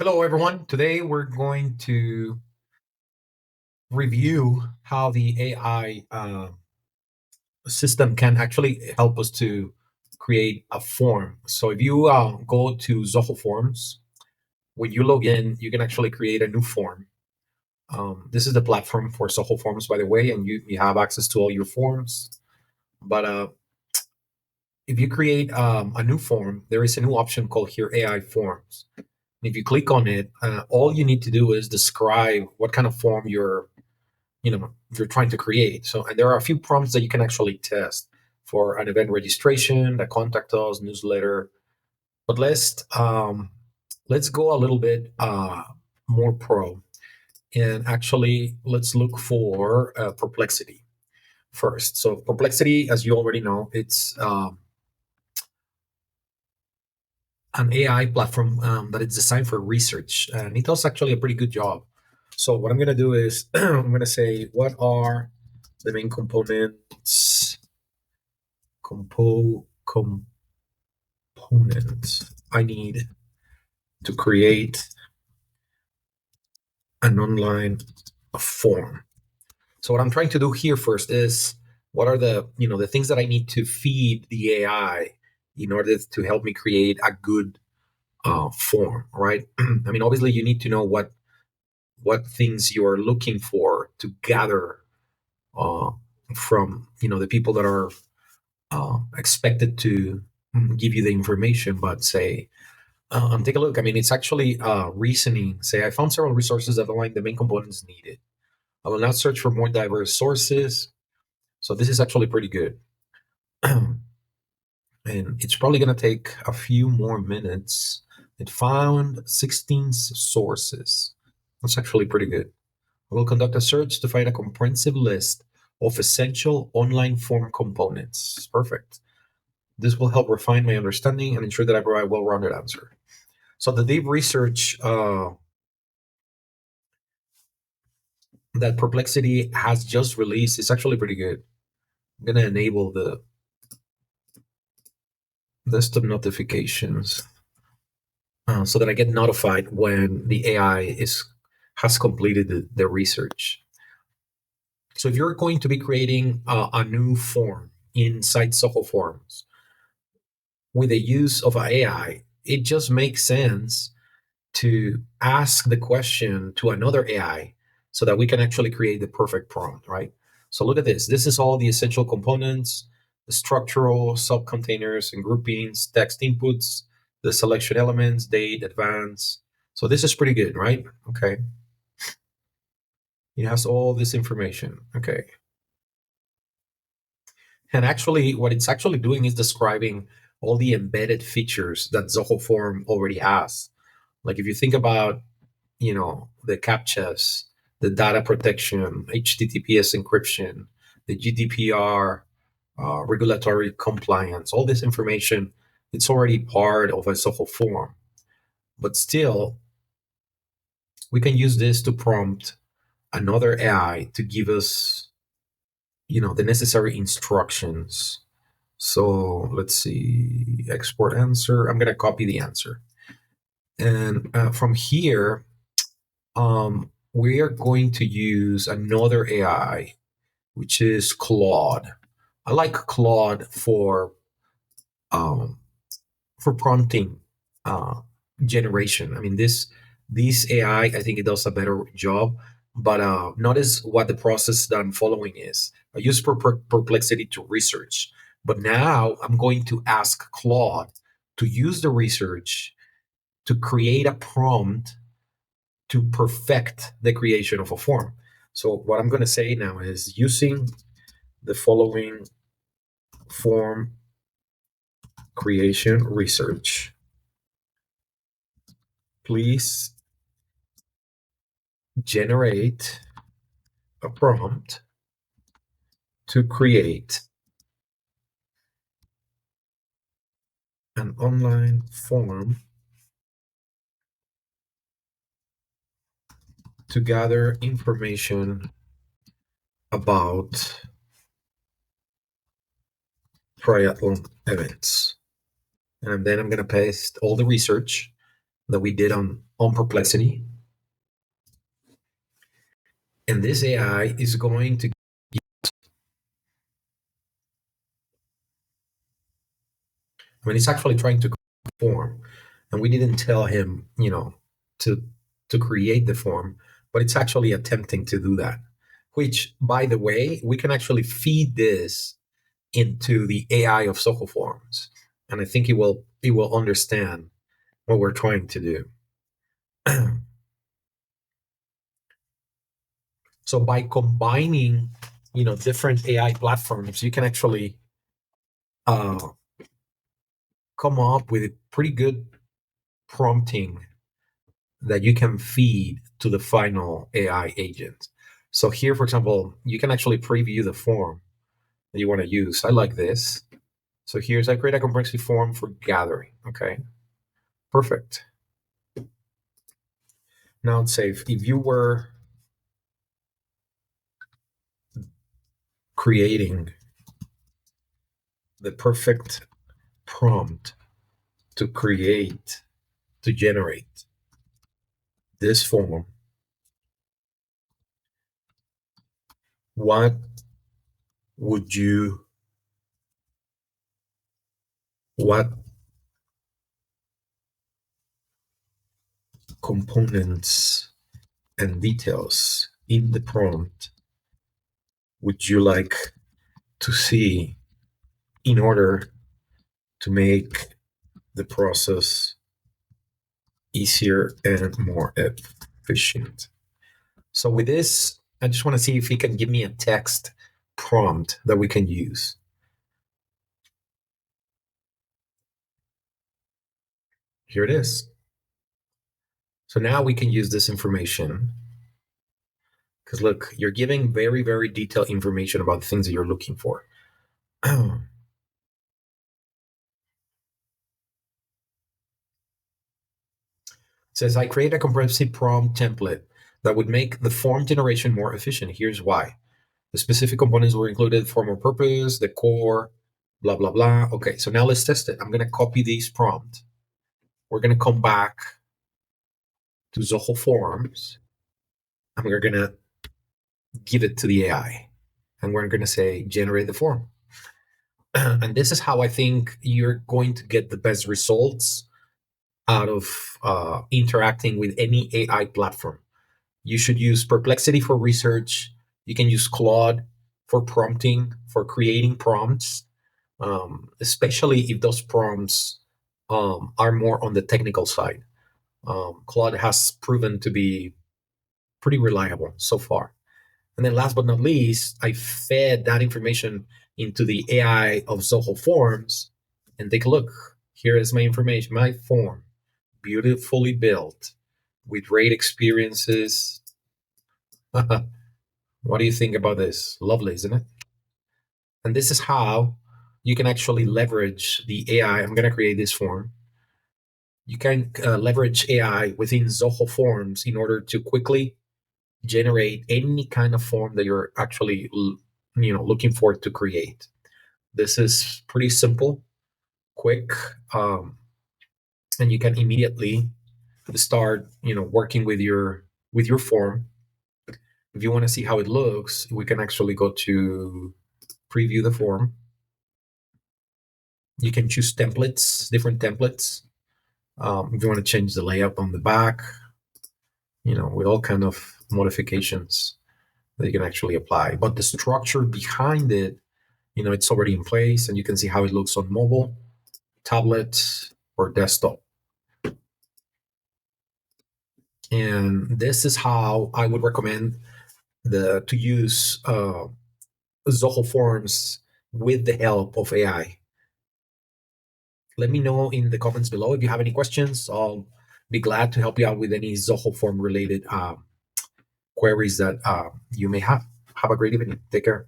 Hello, everyone. Today we're going to review how the AI system can actually help us to create a form. So, if you go to Zoho Forms, when you log in, you can actually create a new form. This is the platform for Zoho Forms, by the way, and you have access to all your forms. But if you create a new form, there is a new option called here AI Forms. If you click on it, all you need to do is describe what kind of form you're trying to create. So, and there are a few prompts that you can actually test for an event registration, the contact us newsletter. But let's go a little bit more pro, and actually let's look for Perplexity first. So Perplexity, as you already know, it's an AI platform that is designed for research, and it does actually a pretty good job. So what I'm going to do is I'm going to say, what are the main components components I need to create an online form? So what I'm trying to do here first is, what are the things that I need to feed the AI in order to help me create a good form, right? I mean, obviously you need to know what things you are looking for to gather uh, from the people that are expected to give you the information. But say, take a look. I mean, it's actually reasoning. Say, I found several resources that align the main components needed. I will now search for more diverse sources. So this is actually pretty good. And it's probably going to take a few more minutes. It found 16 sources. That's actually pretty good. I will conduct a search to find a comprehensive list of essential online form components. Perfect. This will help refine my understanding and ensure that I provide a well-rounded answer. So the deep research that Perplexity has just released is actually pretty good. I'm gonna enable the desktop notifications so that I get notified when the AI has completed the research. So if you're going to be creating a new form inside Zoho Forms with the use of AI, it just makes sense to ask the question to another AI so that we can actually create the perfect prompt, right? So look at this. This is all the essential components, the structural subcontainers and groupings, text inputs, the selection elements, date, advance. So this is pretty good, right? Okay. It has all this information. Okay. And actually, what it's actually doing is describing all the embedded features that Zoho Form already has. Like if you think about the captchas, the data protection, HTTPS encryption, the GDPR, regulatory compliance, all this information, it's already part of a Zoho form. But still, we can use this to prompt another AI to give us, the necessary instructions. So let's see, export answer. I'm going to copy the answer. And from here, we are going to use another AI, which is Claude. I like Claude um, for prompting uh, generation. I mean, this AI, I think it does a better job. But notice what the process done following is. I use Perplexity to research, but now I'm going to ask Claude to use the research to create a prompt to perfect the creation of a form. So what I'm going to say now is, using the following form creation research, please generate a prompt to create an online form to gather information about triathlon events. And then I'm going to paste all the research. that we did on Perplexity. And this AI is going to, I mean, it's actually trying to form, and we didn't tell him, to create the form, but it's actually attempting to do that. Which, by the way, we can actually feed this into the AI of Zoho Forms, and I think it will understand what we're trying to do. So by combining, different AI platforms, you can actually uh, come up with a pretty good prompting that you can feed to the final AI agent. So here, for example, you can actually preview the form that you want to use. I like this. So here's I create a complexity form for gathering. Okay, perfect. Now it's safe. If you were creating the perfect prompt to generate this form, what would you, what components and details in the prompt would you like to see in order to make the process easier and more efficient? So with this, I just want to see if he can give me a text prompt that we can use. Here it is. So now we can use this information because look, you're giving very, very detailed information about the things that you're looking for. It says, I create a comprehensive prompt template that would make the form generation more efficient. Here's why. The specific components were included for more purpose, the core, blah, blah, blah. Okay, so now let's test it. I'm going to copy this prompt. We're going to come back to Zoho Forms, and we're going to give it to the AI. And we're going to say, generate the form. And this is how I think you're going to get the best results out of interacting with any AI platform. You should use Perplexity for research. You can use Claude for prompting, for creating prompts, especially if those prompts are more on the technical side. Claude has proven to be pretty reliable so far. And then last but not least, I fed that information into the AI of Zoho Forms, and take a look. Here is my information, my form, beautifully built with great experiences. What do you think about this? Lovely, isn't it? And this is how you can actually leverage the AI. I'm going to create this form. You can leverage AI within Zoho Forms in order to quickly generate any kind of form that you're actually looking for to create. This is pretty simple, quick, and you can immediately start working with your form. If you want to see how it looks, we can actually go to preview the form. You can choose templates, different templates. If you want to change the layout on the back, with all kind of modifications that you can actually apply. But the structure behind it, it's already in place, and you can see how it looks on mobile, tablet, or desktop. And this is how I would recommend to use Zoho Forms with the help of AI. Let me know in the comments below if you have any questions. I'll be glad to help you out with any Zoho Form related queries that you may have. Have a great evening. Take care.